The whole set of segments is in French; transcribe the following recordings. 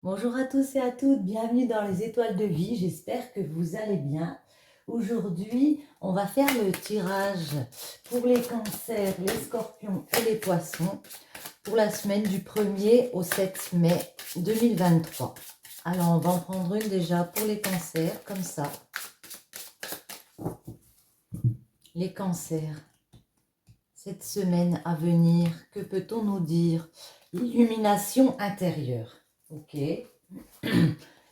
Bonjour à tous et à toutes, bienvenue dans les étoiles de vie, j'espère que vous allez bien. Aujourd'hui, on va faire le tirage pour les cancers, les scorpions et les poissons pour la semaine du 1er au 7 mai 2023. Alors, on va en prendre une déjà pour les cancers, comme ça. Les cancers, cette semaine à venir, que peut-on nous dire? L'illumination intérieure, ok.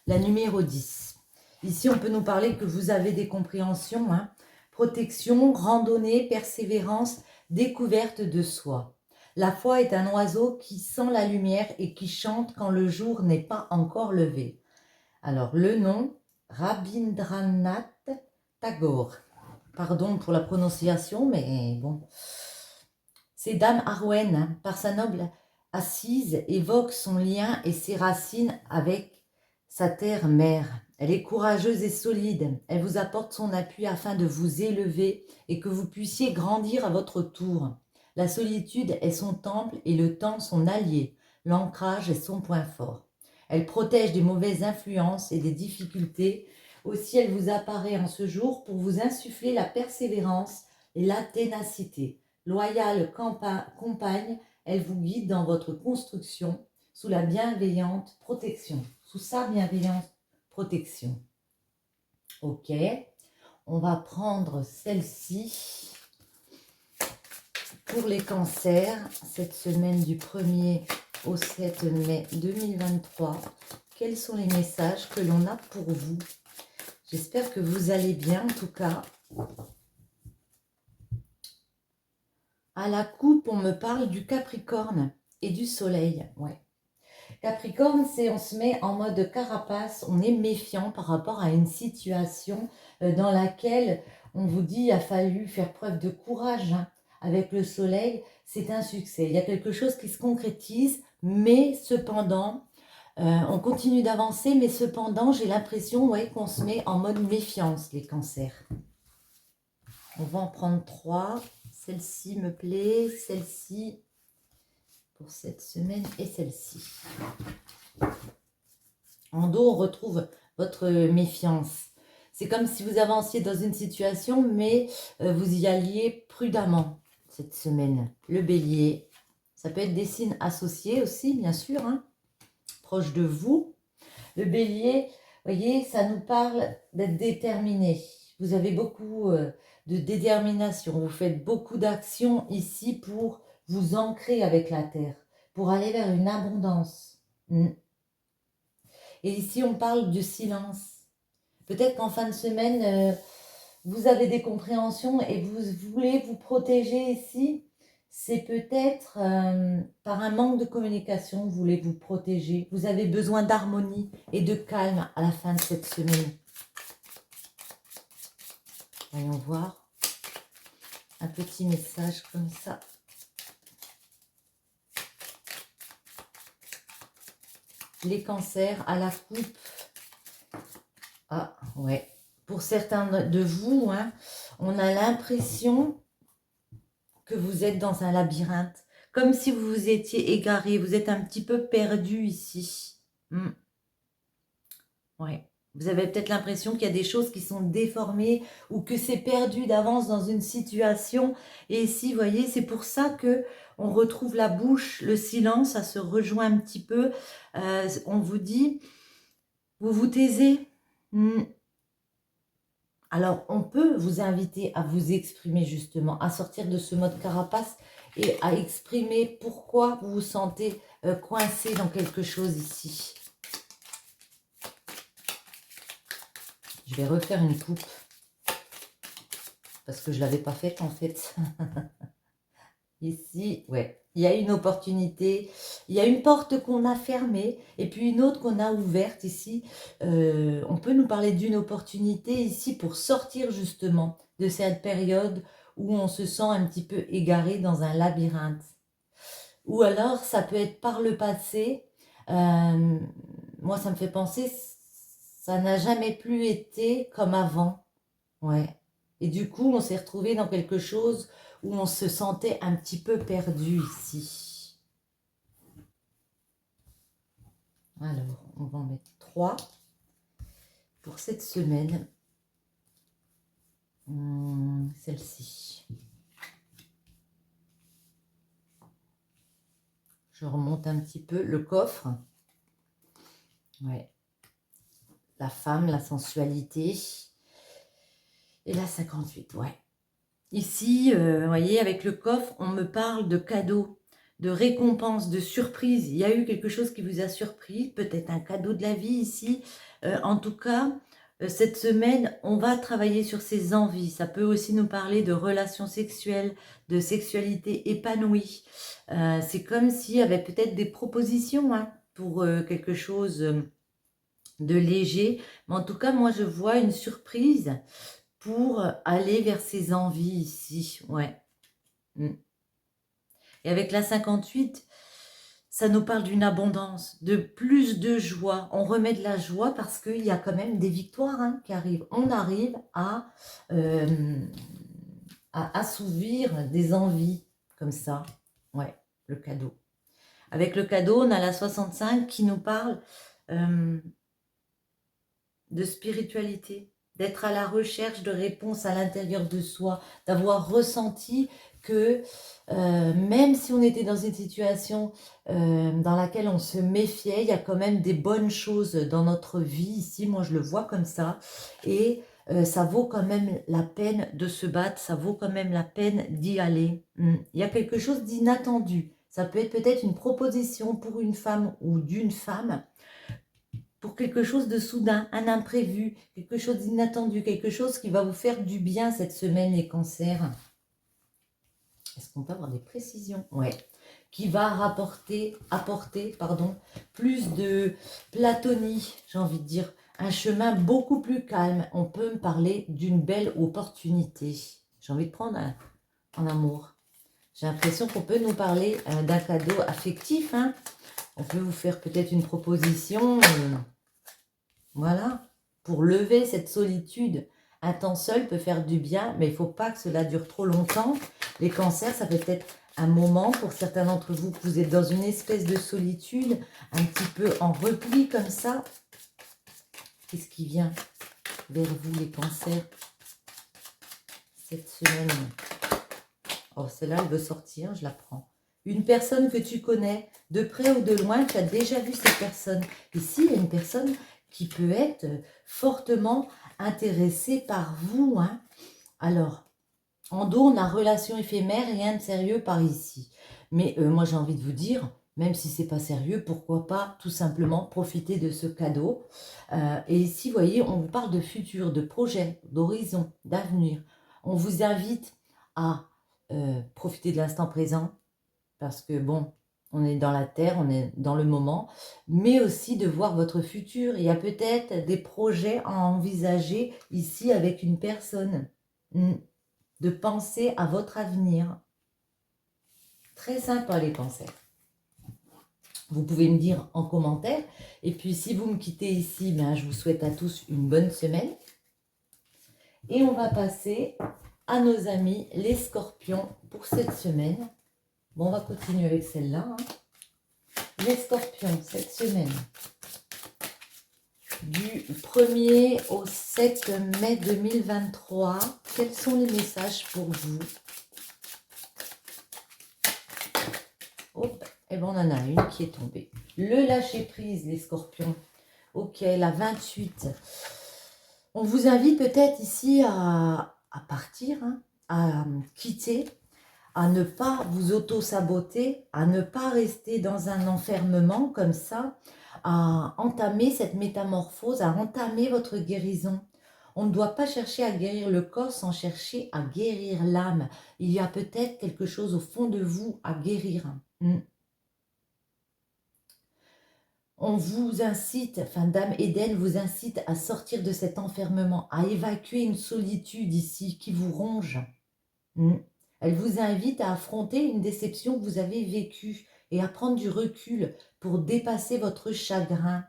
La numéro 10. Ici, on peut nous parler que vous avez des compréhensions, hein. Protection, randonnée, persévérance, découverte de soi. La foi est un oiseau qui sent la lumière et qui chante quand le jour n'est pas encore levé. Alors, le nom, Rabindranath Tagore. Pardon pour la prononciation, mais bon. C'est Dame Arwen, hein, par sa noble assise, évoque son lien et ses racines avec sa terre-mère. Elle est courageuse et solide. Elle vous apporte son appui afin de vous élever et que vous puissiez grandir à votre tour. La solitude est son temple et le temps son allié. L'ancrage est son point fort. Elle protège des mauvaises influences et des difficultés. Aussi, elle vous apparaît en ce jour pour vous insuffler la persévérance et la ténacité. Loyale compagne, elle vous guide dans votre construction sous la bienveillante protection. Sous sa bienveillante protection. Ok, on va prendre celle-ci pour les cancers, cette semaine du 1er au 7 mai 2023. Quels sont les messages que l'on a pour vous? J'espère que vous allez bien en tout cas. À la coupe, on me parle du Capricorne et du Soleil. Ouais. Capricorne, c'est on se met en mode carapace, on est méfiant par rapport à une situation dans laquelle on vous dit il a fallu faire preuve de courage. Hein. Avec le Soleil, c'est un succès. Il y a quelque chose qui se concrétise, mais cependant, on continue d'avancer, mais cependant, j'ai l'impression qu'on se met en mode méfiance, les cancers. On va en prendre 3. Celle-ci me plaît, celle-ci pour cette semaine et celle-ci. En dos, on retrouve votre méfiance. C'est comme si vous avanciez dans une situation, mais vous y alliez prudemment cette semaine. Le bélier, ça peut être des signes associés aussi, bien sûr, hein, proches de vous. Le bélier, vous voyez, ça nous parle d'être déterminé. Vous avez beaucoup de détermination. Vous faites beaucoup d'actions ici pour vous ancrer avec la terre, pour aller vers une abondance. Et ici, on parle de silence. Peut-être qu'en fin de semaine, vous avez des compréhensions et vous voulez vous protéger ici. C'est peut-être par un manque de communication, vous voulez vous protéger. Vous avez besoin d'harmonie et de calme à la fin de cette semaine. Voyons voir. Un petit message comme ça. Les cancers à la coupe. Ah, ouais. Pour certains de vous, hein, on a l'impression que vous êtes dans un labyrinthe. Comme si vous vous étiez égaré. Vous êtes un petit peu perdu ici. Ouais. Vous avez peut-être l'impression qu'il y a des choses qui sont déformées ou que c'est perdu d'avance dans une situation. Et ici, vous voyez, c'est pour ça que on retrouve la bouche, le silence, ça se rejoint un petit peu. On vous dit, vous vous taisez. Alors, on peut vous inviter à vous exprimer justement, à sortir de ce mode carapace et à exprimer pourquoi vous vous sentez coincé dans quelque chose ici. Je vais refaire une coupe parce que je ne l'avais pas faite en fait. Ici, ouais, il y a une opportunité. Il y a une porte qu'on a fermée et puis une autre qu'on a ouverte ici. On peut nous parler d'une opportunité ici pour sortir justement de cette période où on se sent un petit peu égaré dans un labyrinthe. Ou alors, ça peut être par le passé. Moi, ça me fait penser, ça n'a jamais plus été comme avant. Ouais. Et du coup, on s'est retrouvé dans quelque chose où on se sentait un petit peu perdu ici. Alors, on va en mettre 3 pour cette semaine. Celle-ci. Je remonte un petit peu le coffre. Ouais. La femme, la sensualité. Et la 58, ouais. Ici, vous voyez, avec le coffre, on me parle de cadeaux, de récompenses, de surprises. Il y a eu quelque chose qui vous a surpris, peut-être un cadeau de la vie ici. En tout cas, cette semaine, on va travailler sur ses envies. Ça peut aussi nous parler de relations sexuelles, de sexualité épanouie. C'est comme s'il y avait peut-être des propositions hein, pour quelque chose de léger. Mais en tout cas, moi, je vois une surprise pour aller vers ses envies ici, ouais. Et avec la 58, ça nous parle d'une abondance, de plus de joie. On remet de la joie parce qu'il y a quand même des victoires hein, qui arrivent. On arrive à assouvir des envies comme ça. Ouais, le cadeau. Avec le cadeau, on a la 65 qui nous parle de spiritualité, d'être à la recherche de réponses à l'intérieur de soi, d'avoir ressenti que même si on était dans une situation dans laquelle on se méfiait, il y a quand même des bonnes choses dans notre vie ici, moi je le vois comme ça, et ça vaut quand même la peine de se battre, ça vaut quand même la peine d'y aller. Il y a quelque chose d'inattendu, ça peut être peut-être une proposition pour une femme ou d'une femme, pour quelque chose de soudain, un imprévu, quelque chose d'inattendu, quelque chose qui va vous faire du bien cette semaine, les cancers. Est-ce qu'on peut avoir des précisions? Ouais. Qui va apporter plus de platonie, j'ai envie de dire, un chemin beaucoup plus calme. On peut me parler d'une belle opportunité. J'ai envie de prendre en amour. J'ai l'impression qu'on peut nous parler d'un cadeau affectif. Hein. On peut vous faire peut-être une proposition. Voilà, pour lever cette solitude. Un temps seul peut faire du bien, mais il ne faut pas que cela dure trop longtemps. Les cancers, ça peut être un moment, pour certains d'entre vous, que vous êtes dans une espèce de solitude, un petit peu en repli comme ça. Qu'est-ce qui vient vers vous, les cancers, cette semaine? Oh, celle-là, elle veut sortir, je la prends. Une personne que tu connais, de près ou de loin, tu as déjà vu cette personne. Ici, il y a une personne qui peut être fortement intéressée par vous. Hein. Alors, en dos, on a relation éphémère, rien de sérieux par ici. Mais moi, j'ai envie de vous dire, même si c'est pas sérieux, pourquoi pas tout simplement profiter de ce cadeau. Et ici, vous voyez, on vous parle de futur, de projet, d'horizon, d'avenir. On vous invite à profiter de l'instant présent, parce que bon, on est dans la terre, on est dans le moment, mais aussi de voir votre futur. Il y a peut-être des projets à envisager ici avec une personne, de penser à votre avenir. Très sympa les cancers. Vous pouvez me dire en commentaire, et puis si vous me quittez ici, ben, je vous souhaite à tous une bonne semaine. Et on va passer à nos amis les scorpions pour cette semaine. Bon, on va continuer avec celle-là. Hein. Les scorpions, cette semaine, du 1er au 7 mai 2023, quels sont les messages pour vous? Hop, et ben on en a une qui est tombée. Le lâcher-prise, les scorpions. Ok, la 28. On vous invite peut-être ici à partir, hein, à quitter, à ne pas vous auto-saboter, à ne pas rester dans un enfermement comme ça, à entamer cette métamorphose, à entamer votre guérison. On ne doit pas chercher à guérir le corps sans chercher à guérir l'âme. Il y a peut-être quelque chose au fond de vous à guérir. On vous incite, enfin Dame Eden vous incite à sortir de cet enfermement, à évacuer une solitude ici qui vous ronge. Elle vous invite à affronter une déception que vous avez vécue et à prendre du recul pour dépasser votre chagrin.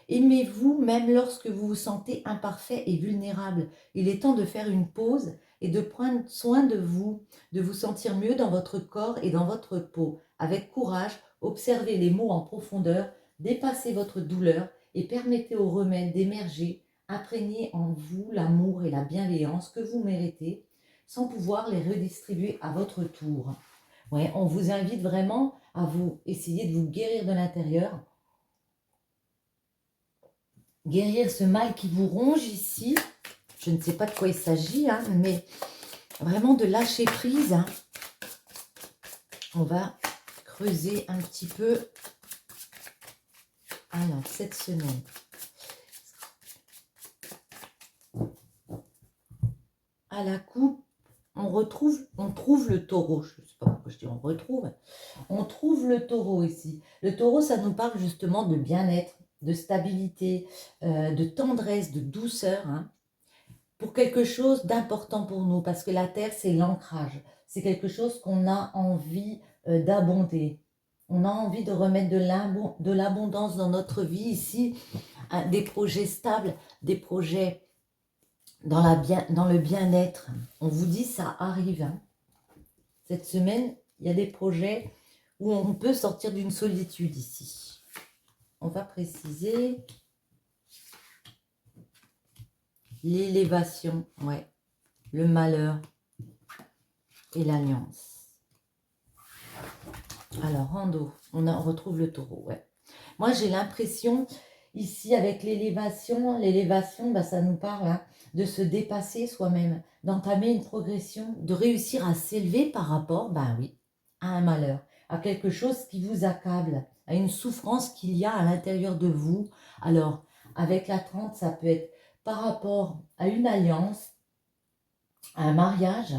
Aimez-vous même lorsque vous vous sentez imparfait et vulnérable. Il est temps de faire une pause et de prendre soin de vous sentir mieux dans votre corps et dans votre peau. Avec courage, observez les mots en profondeur Dépassez votre douleur et permettez aux remèdes d'émerger, imprégner en vous l'amour et la bienveillance que vous méritez, sans pouvoir les redistribuer à votre tour. Ouais, on vous invite vraiment à vous essayer de vous guérir de l'intérieur, guérir ce mal qui vous ronge ici. Je ne sais pas de quoi il s'agit, hein, mais vraiment de lâcher prise. Hein. On va creuser un petit peu. Alors, cette semaine. À la coupe, on trouve le taureau. Je ne sais pas pourquoi je dis on retrouve. On trouve le taureau ici. Le taureau, ça nous parle justement de bien-être, de stabilité, de tendresse, de douceur. Hein, pour quelque chose d'important pour nous. Parce que la terre, c'est l'ancrage. C'est quelque chose qu'on a envie d'abonder. On a envie de remettre de l'abondance dans notre vie ici. Des projets stables, des projets dans le bien-être. On vous dit, ça arrive. Hein. Cette semaine, il y a des projets où on peut sortir d'une solitude ici. On va préciser l'élévation, ouais, le malheur et l'alliance. Alors, rando, on retrouve le taureau, ouais. Moi, j'ai l'impression, ici, avec l'élévation, bah, ça nous parle hein, de se dépasser soi-même, d'entamer une progression, de réussir à s'élever par rapport, ben oui, à un malheur, à quelque chose qui vous accable, à une souffrance qu'il y a à l'intérieur de vous. Alors, avec la 30, ça peut être par rapport à une alliance, à un mariage,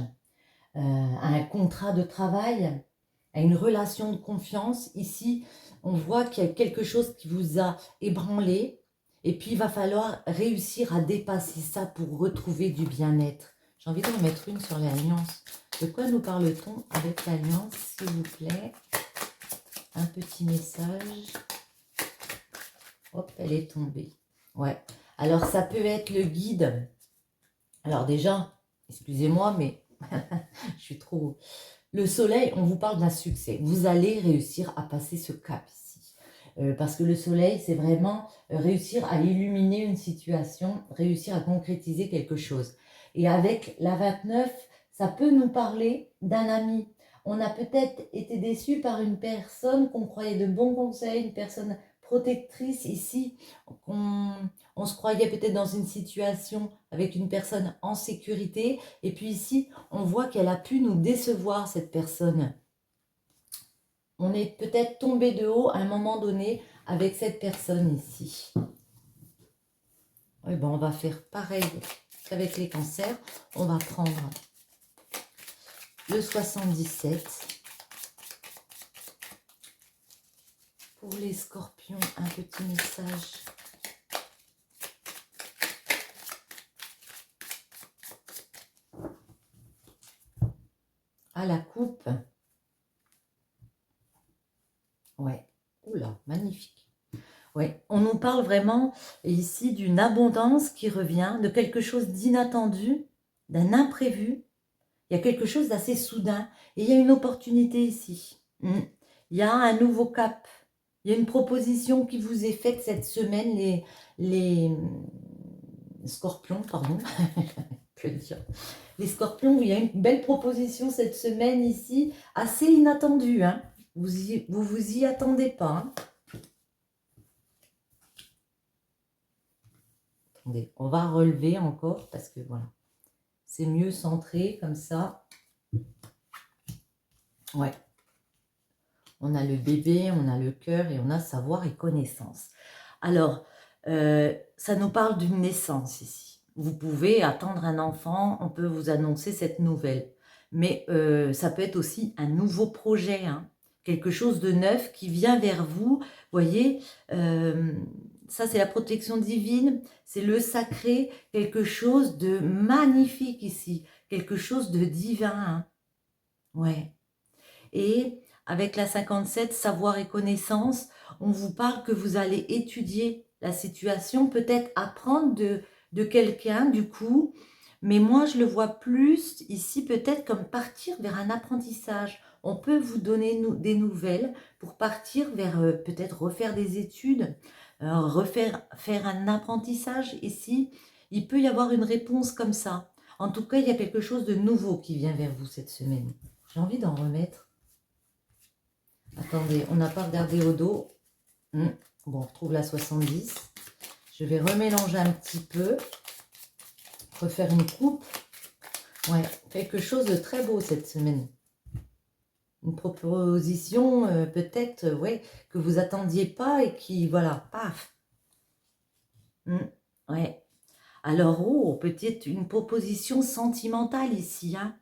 à un contrat de travail, à une relation de confiance. Ici, on voit qu'il y a quelque chose qui vous a ébranlé et puis il va falloir réussir à dépasser ça pour retrouver du bien-être. J'ai envie d'en mettre une sur l'alliance. De quoi nous parle-t-on avec l'alliance, s'il vous plaît? Un petit message. Hop, elle est tombée. Ouais. Alors, ça peut être le guide. Alors déjà, excusez-moi, mais je suis trop... Le soleil, on vous parle d'un succès. Vous allez réussir à passer ce cap ici. Parce que le soleil, c'est vraiment réussir à illuminer une situation, réussir à concrétiser quelque chose. Et avec la 29, ça peut nous parler d'un ami. On a peut-être été déçu par une personne qu'on croyait de bons conseils, une personne protectrice ici. On se croyait peut-être dans une situation avec une personne en sécurité. Et puis ici, on voit qu'elle a pu nous décevoir, cette personne. On est peut-être tombé de haut à un moment donné avec cette personne ici. Oui, ben on va faire pareil qu'avec les cancers. On va prendre le 77. Pour les scorpions, un petit message. À la coupe. Ouais. Oula, magnifique. Ouais, on nous parle vraiment ici d'une abondance qui revient, de quelque chose d'inattendu, d'un imprévu. Il y a quelque chose d'assez soudain et il y a une opportunité ici. Il y a un nouveau cap. Il y a une proposition qui vous est faite cette semaine, les scorpions, pardon, je veux dire. Les scorpions, il y a une belle proposition cette semaine ici, assez inattendue. Hein. Vous y attendez pas. Hein. Attendez, on va relever encore parce que voilà, c'est mieux centré comme ça. Ouais. On a le bébé, on a le cœur et on a savoir et connaissance. Alors, ça nous parle d'une naissance ici. Vous pouvez attendre un enfant, on peut vous annoncer cette nouvelle. Mais ça peut être aussi un nouveau projet, hein, quelque chose de neuf qui vient vers vous. Vous voyez, ça c'est la protection divine, c'est le sacré, quelque chose de magnifique ici, quelque chose de divin. Hein. Ouais. Et avec la 57, savoir et connaissance, on vous parle que vous allez étudier la situation, peut-être apprendre de quelqu'un du coup, mais moi je le vois plus ici peut-être comme partir vers un apprentissage. on peut vous donner des nouvelles pour partir vers peut-être refaire des études, faire un apprentissage ici. Il peut y avoir une réponse comme ça. En tout cas, il y a quelque chose de nouveau qui vient vers vous cette semaine. J'ai envie d'en remettre. Attendez, on n'a pas regardé au dos. Bon, on retrouve la 70. Je vais remélanger un petit peu. Refaire une coupe. Ouais, quelque chose de très beau cette semaine. Une proposition peut-être ouais, que vous attendiez pas et qui, voilà, paf. Ouais. Alors, oh, peut-être une proposition sentimentale ici. Hein.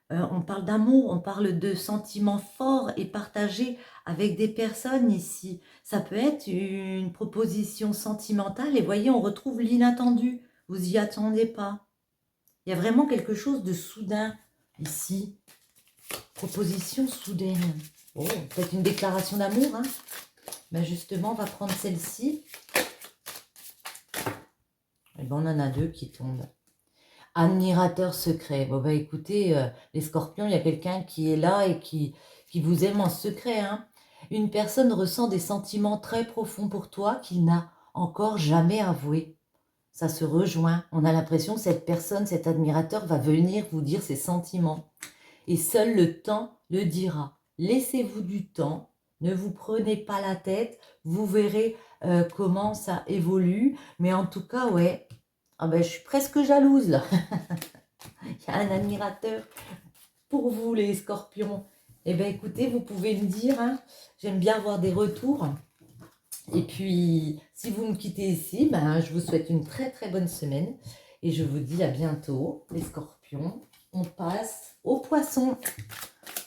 On parle d'amour, on parle de sentiments forts et partagés avec des personnes ici. Ça peut être une proposition sentimentale et voyez, on retrouve l'inattendu. Vous y attendez pas. Il y a vraiment quelque chose de soudain ici. Proposition soudaine. Oh, peut-être une déclaration d'amour. Hein. Ben justement, on va prendre celle-ci. Et ben, on en a deux qui tombent. Admirateur secret. Bon, bah écoutez, les scorpions, il y a quelqu'un qui est là et qui vous aime en secret. Hein. Une personne ressent des sentiments très profonds pour toi qu'il n'a encore jamais avoués. Ça se rejoint. On a l'impression que cette personne, cet admirateur, va venir vous dire ses sentiments. Et seul le temps le dira. Laissez-vous du temps. Ne vous prenez pas la tête. Vous verrez comment ça évolue. Mais en tout cas, ouais. Ah ben, je suis presque jalouse là. Il y a un admirateur pour vous les scorpions. Eh bien écoutez, vous pouvez me dire, hein, j'aime bien avoir des retours. Et puis, si vous me quittez ici, ben, je vous souhaite une très très bonne semaine. Et je vous dis à bientôt, les scorpions. On passe aux poissons.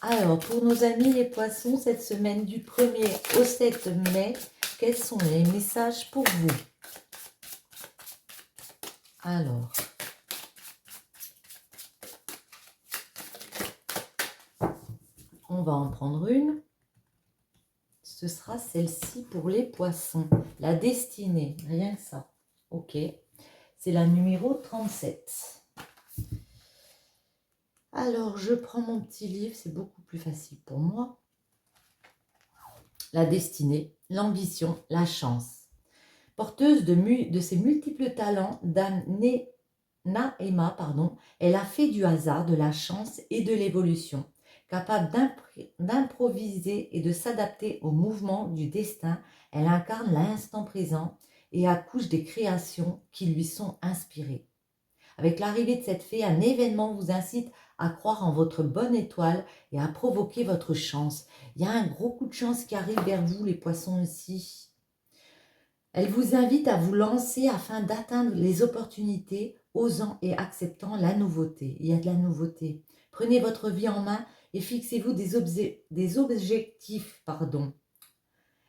Alors, pour nos amis les poissons, cette semaine du 1er au 7 mai, quels sont les messages pour vous? Alors, on va en prendre une. Ce sera celle-ci pour les poissons. La destinée, rien que ça. Ok. C'est la numéro 37. Alors, je prends mon petit livre, c'est beaucoup plus facile pour moi. La destinée, l'ambition, la chance. Porteuse de ses multiples talents, Naema, elle a fait du hasard, de la chance et de l'évolution. Capable d'improviser et de s'adapter au mouvement du destin, elle incarne l'instant présent et accouche des créations qui lui sont inspirées. Avec l'arrivée de cette fée, un événement vous incite à croire en votre bonne étoile et à provoquer votre chance. Il y a un gros coup de chance qui arrive vers vous, les poissons aussi. Elle vous invite à vous lancer afin d'atteindre les opportunités, osant et acceptant la nouveauté. Il y a de la nouveauté. Prenez votre vie en main et fixez-vous des objectifs.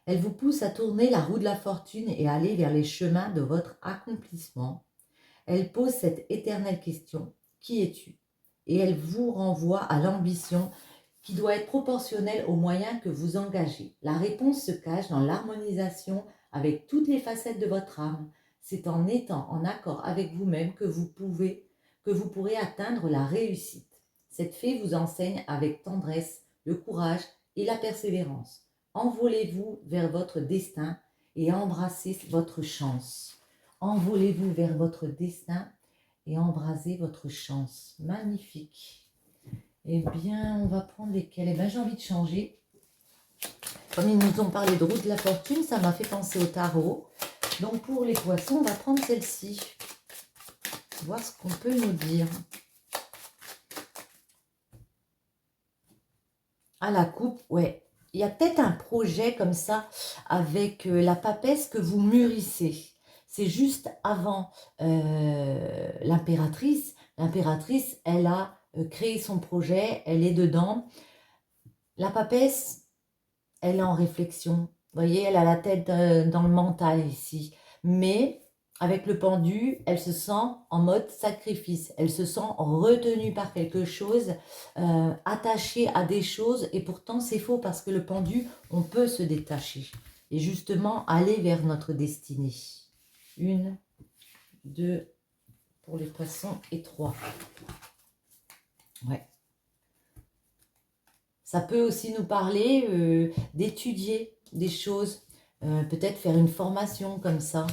Elle vous pousse à tourner la roue de la fortune et à aller vers les chemins de votre accomplissement. Elle pose cette éternelle question, qui es-tu? Et elle vous renvoie à l'ambition qui doit être proportionnelle aux moyens que vous engagez. La réponse se cache dans l'harmonisation avec toutes les facettes de votre âme. C'est en étant en accord avec vous-même que vous pourrez atteindre la réussite. Cette fée vous enseigne avec tendresse le courage et la persévérance. Envolez-vous vers votre destin et embrassez votre chance. Envolez-vous vers votre destin et embrasez votre chance. Magnifique. Eh bien, on va prendre lesquels? Eh bien, j'ai envie de changer. Comme ils nous ont parlé de roue de la fortune, ça m'a fait penser au tarot. Donc, pour les poissons, on va prendre celle-ci. Voir ce qu'on peut nous dire. Ah, la coupe, ouais. Il y a peut-être un projet comme ça avec la papesse que vous mûrissez. C'est juste avant l'impératrice. L'impératrice, elle a créé son projet, elle est dedans. La papesse, elle est en réflexion. Vous voyez, elle a la tête dans le mental ici. Mais avec le pendu, elle se sent en mode sacrifice. Elle se sent retenue par quelque chose, attachée à des choses. Et pourtant, c'est faux parce que le pendu, on peut se détacher. Et justement, aller vers notre destinée. 1, 2 pour les poissons et 3. Ouais. Ça peut aussi nous parler d'étudier des choses, peut-être faire une formation comme ça.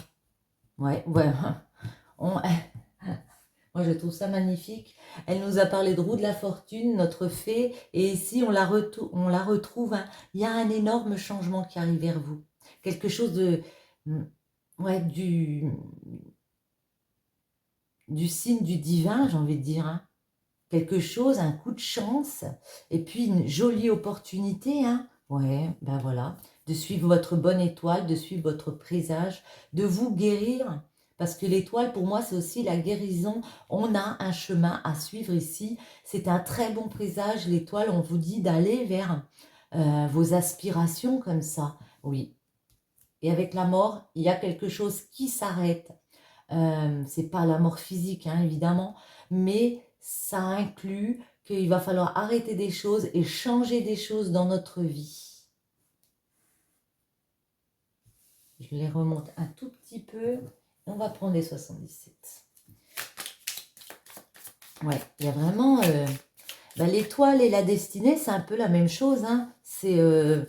Ouais, ouais. On- Moi, je trouve ça magnifique. Elle nous a parlé de roue de la fortune, notre fée, et ici, on la retrouve, hein. Il y a un énorme changement qui arrive vers vous. Quelque chose de... Ouais, du signe du divin, j'ai envie de dire, hein. Quelque chose, un coup de chance, et puis une jolie opportunité, hein. Ouais, ben voilà, de suivre votre bonne étoile, de suivre votre présage, de vous guérir, parce que l'étoile, pour moi, c'est aussi la guérison. On a un chemin à suivre ici. C'est un très bon présage, l'étoile. On vous dit d'aller vers vos aspirations comme ça. Oui. Et avec la mort, il y a quelque chose qui s'arrête. C'est pas la mort physique, hein, évidemment, mais ça inclut qu'il va falloir arrêter des choses et changer des choses dans notre vie. Je les remonte un tout petit peu. On va prendre les 77. Ouais, il y a vraiment... l'étoile et la destinée, c'est un peu la même chose, hein. C'est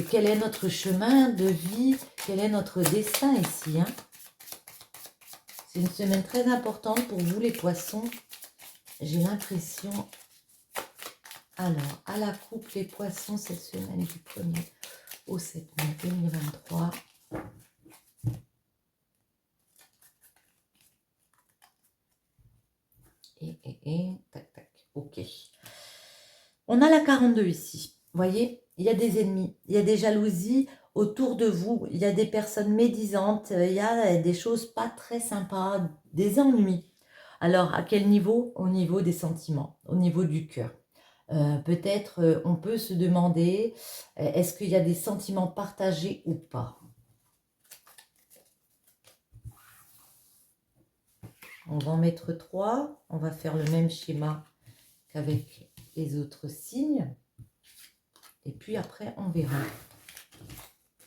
quel est notre chemin de vie, quel est notre destin ici, hein. C'est une semaine très importante pour vous, les poissons. J'ai l'impression... Alors, à la coupe, les poissons, cette semaine du 1er au 7 mai 2023. Tac, tac, ok. On a la 42 ici. Vous voyez, il y a des ennemis, il y a des jalousies autour de vous, il y a des personnes médisantes, il y a des choses pas très sympas, des ennuis. Alors, à quel niveau? Au niveau des sentiments, au niveau du cœur. Peut-être on peut se demander, est-ce qu'il y a des sentiments partagés ou pas? On va en mettre 3. On va faire le même schéma qu'avec les autres signes. Et puis après, on verra.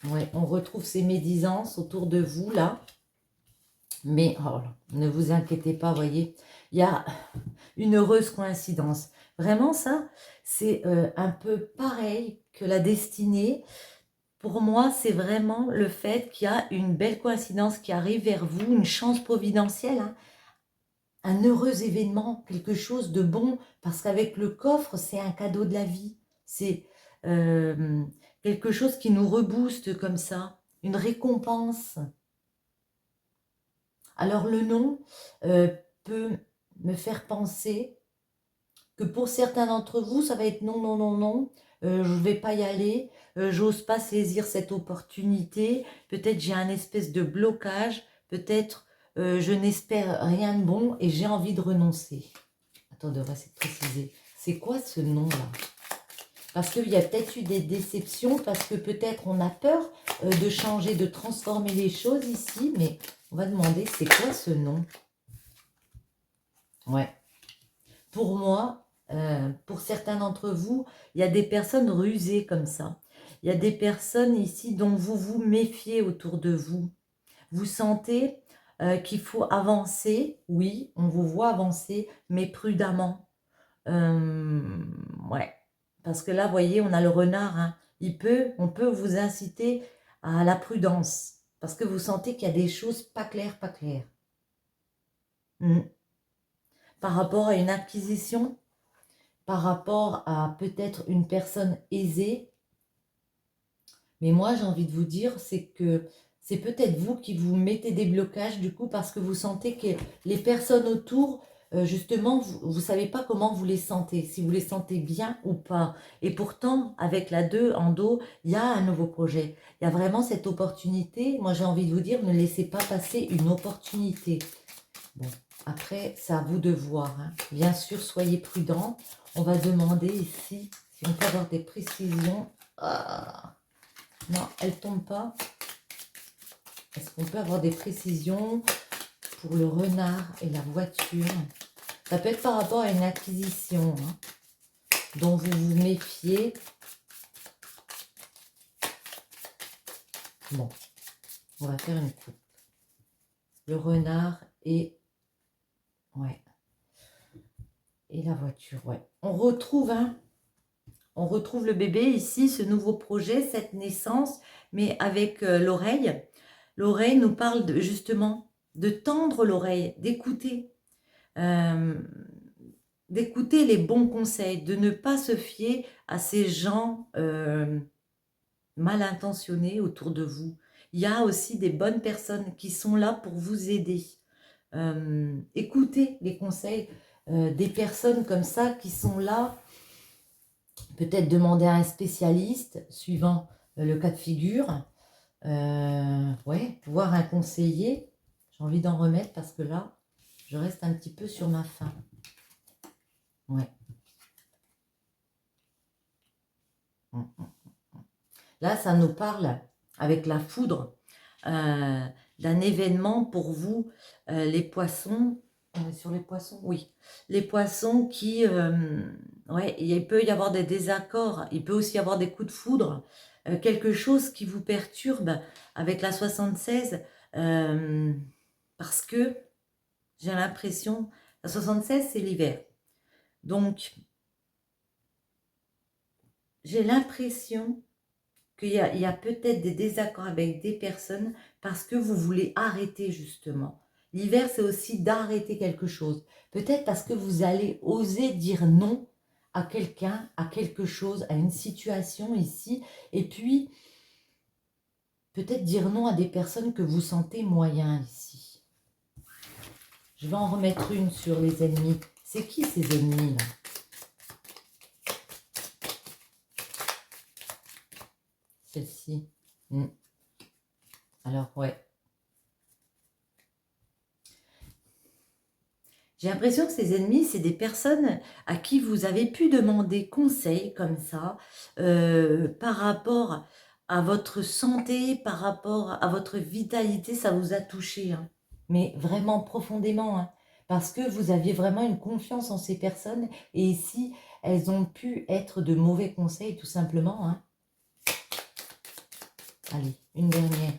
Ouais, on retrouve ces médisances autour de vous, là. Mais oh là, ne vous inquiétez pas, voyez. Il y a une heureuse coïncidence. Vraiment, ça, c'est un peu pareil que la destinée. Pour moi, c'est vraiment le fait qu'il y a une belle coïncidence qui arrive vers vous, une chance providentielle, hein. Un heureux événement, quelque chose de bon, parce qu'avec le coffre, c'est un cadeau de la vie. C'est quelque chose qui nous rebooste comme ça, une récompense. Alors le nom peut me faire penser que pour certains d'entre vous, ça va être non, non, non, non, je ne vais pas y aller, j'ose pas saisir cette opportunité, peut-être j'ai un espèce de blocage, peut-être je n'espère rien de bon et j'ai envie de renoncer. Attendez, on va essayer de préciser. C'est quoi ce nom-là? Parce qu'il y a peut-être eu des déceptions, parce que peut-être on a peur de changer, de transformer les choses ici, mais on va demander c'est quoi ce nom? Ouais. Pour moi, pour certains d'entre vous, il y a des personnes rusées comme ça. Il y a des personnes ici dont vous vous méfiez autour de vous. Vous sentez qu'il faut avancer. Oui, on vous voit avancer, mais prudemment. Ouais. Parce que là, vous voyez, on a le renard, hein. On peut vous inciter à la prudence. Parce que vous sentez qu'il y a des choses pas claires, pas claires. Par rapport à une acquisition, par rapport à peut-être une personne aisée. Mais moi, j'ai envie de vous dire, c'est que c'est peut-être vous qui vous mettez des blocages du coup parce que vous sentez que les personnes autour, justement, vous ne savez pas comment vous les sentez, si vous les sentez bien ou pas. Et pourtant, avec la 2 en dos, il y a un nouveau projet. Il y a vraiment cette opportunité. Moi, j'ai envie de vous dire, ne laissez pas passer une opportunité. Bon, après, c'est à vous de voir, hein. Bien sûr, soyez prudents. On va demander ici si on peut avoir des précisions. Ah, non, elle ne tombe pas. Est-ce qu'on peut avoir des précisions pour le renard et la voiture? Ça peut être par rapport à une acquisition, hein, dont vous vous méfiez. Bon, on va faire une coupe. Le renard et... Ouais. Et la voiture, ouais. On retrouve, hein, On retrouve le bébé ici, ce nouveau projet, cette naissance, mais avec l'oreille. L'oreille nous parle justement de tendre l'oreille, d'écouter. D'écouter les bons conseils, de ne pas se fier à ces gens mal intentionnés autour de vous. Il y a aussi des bonnes personnes qui sont là pour vous aider. Écoutez les conseils des personnes comme ça qui sont là. Peut-être demander à un spécialiste, suivant le cas de figure. Ouais, voir un conseiller. J'ai envie d'en remettre parce que là, je reste un petit peu sur ma faim. Ouais. Là, ça nous parle avec la foudre d'un événement pour vous, les poissons. Sur les poissons, oui. Les poissons qui, ouais, il peut y avoir des désaccords, il peut aussi y avoir des coups de foudre, quelque chose qui vous perturbe avec la 76, parce que j'ai l'impression, la 76, c'est l'hiver. Donc, j'ai l'impression qu'il y a peut-être des désaccords avec des personnes parce que vous voulez arrêter justement. L'hiver, c'est aussi d'arrêter quelque chose. Peut-être parce que vous allez oser dire non à quelqu'un, à quelque chose, à une situation ici. Et puis, peut-être dire non à des personnes que vous sentez moyens ici. Je vais en remettre une sur les ennemis. C'est qui ces ennemis là? Celle-ci. Alors, ouais. J'ai l'impression que ces ennemis, c'est des personnes à qui vous avez pu demander conseil comme ça, par rapport à votre santé, par rapport à votre vitalité, ça vous a touché, hein. Mais vraiment profondément, hein, parce que vous aviez vraiment une confiance en ces personnes, et ici, elles ont pu être de mauvais conseils, tout simplement, hein. Allez, une dernière.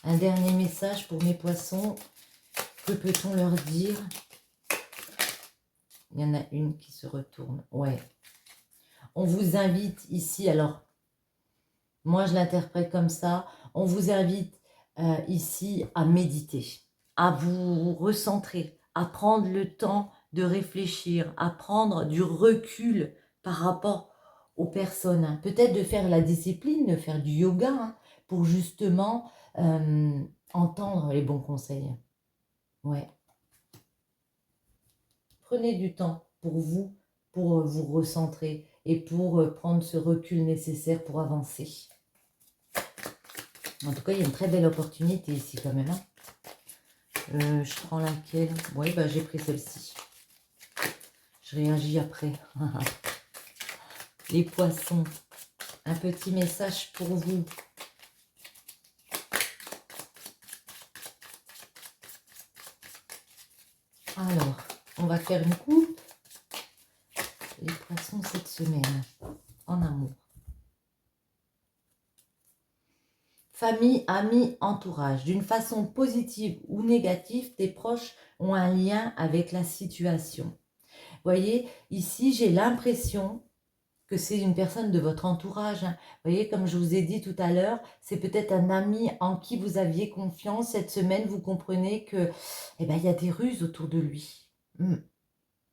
Un dernier message pour mes poissons. Que peut-on leur dire? Il y en a une qui se retourne. Ouais. On vous invite ici, alors, moi je l'interprète comme ça, on vous invite ici à méditer, à vous recentrer, à prendre le temps de réfléchir, à prendre du recul par rapport aux personnes. Hein. Peut-être de faire la discipline, de faire du yoga, hein, pour justement entendre les bons conseils. Ouais. Prenez du temps pour vous recentrer et pour prendre ce recul nécessaire pour avancer. En tout cas, il y a une très belle opportunité ici quand même. Hein. Je prends laquelle? Oui, bah, j'ai pris celle-ci. Je réagis après. Les poissons, un petit message pour vous. Alors, on va faire une coupe. Les poissons cette semaine, en amour. Famille, amis, entourage. D'une façon positive ou négative, tes proches ont un lien avec la situation. Vous voyez, ici, j'ai l'impression que c'est une personne de votre entourage. Hein. Vous voyez, comme je vous ai dit tout à l'heure, c'est peut-être un ami en qui vous aviez confiance. Cette semaine, vous comprenez que, eh ben, il y a des ruses autour de lui.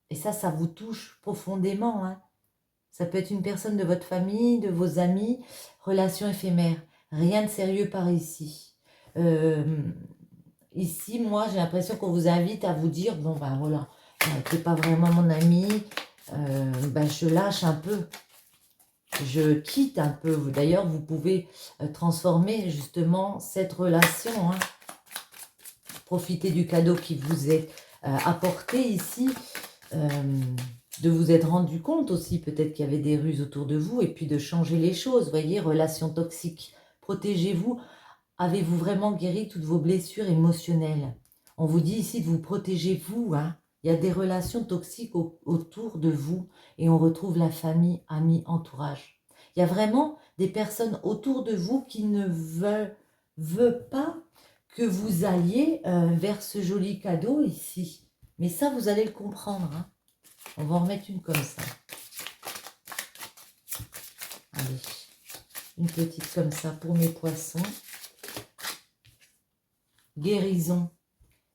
Et ça vous touche profondément. Hein. Ça peut être une personne de votre famille, de vos amis, relation éphémère. Rien de sérieux par ici. Ici, moi, j'ai l'impression qu'on vous invite à vous dire, bon, ben voilà, t'es pas vraiment mon ami, ben, je lâche un peu. Je quitte un peu. D'ailleurs, vous pouvez transformer justement cette relation. Hein. Profitez du cadeau qui vous est apporté ici. De vous être rendu compte aussi, peut-être qu'il y avait des ruses autour de vous, et puis de changer les choses. Vous voyez, relation toxique. Protégez-vous. Avez-vous vraiment guéri toutes vos blessures émotionnelles? On vous dit ici de vous protéger, vous. Hein. Il y a des relations toxiques autour de vous, et on retrouve la famille, amis, entourage. Il y a vraiment des personnes autour de vous qui ne veulent pas que vous alliez vers ce joli cadeau ici. Mais ça, vous allez le comprendre. Hein. On va en remettre une comme ça. Allez, une petite comme ça pour mes poissons. Guérison.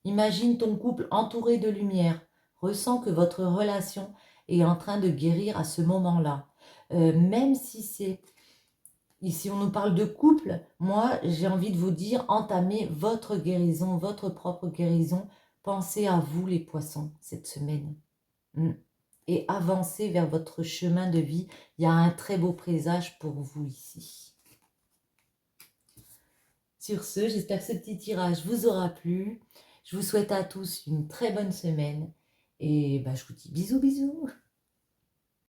Imagine ton couple entouré de lumière. Ressens que votre relation est en train de guérir à ce moment-là. Même si c'est... Ici, on nous parle de couple. Moi, j'ai envie de vous dire, entamez votre guérison, votre propre guérison. Pensez à vous, les poissons, cette semaine. Et avancez vers votre chemin de vie. Il y a un très beau présage pour vous ici. Sur ce, j'espère que ce petit tirage vous aura plu. Je vous souhaite à tous une très bonne semaine. Et je vous dis bisous, bisous.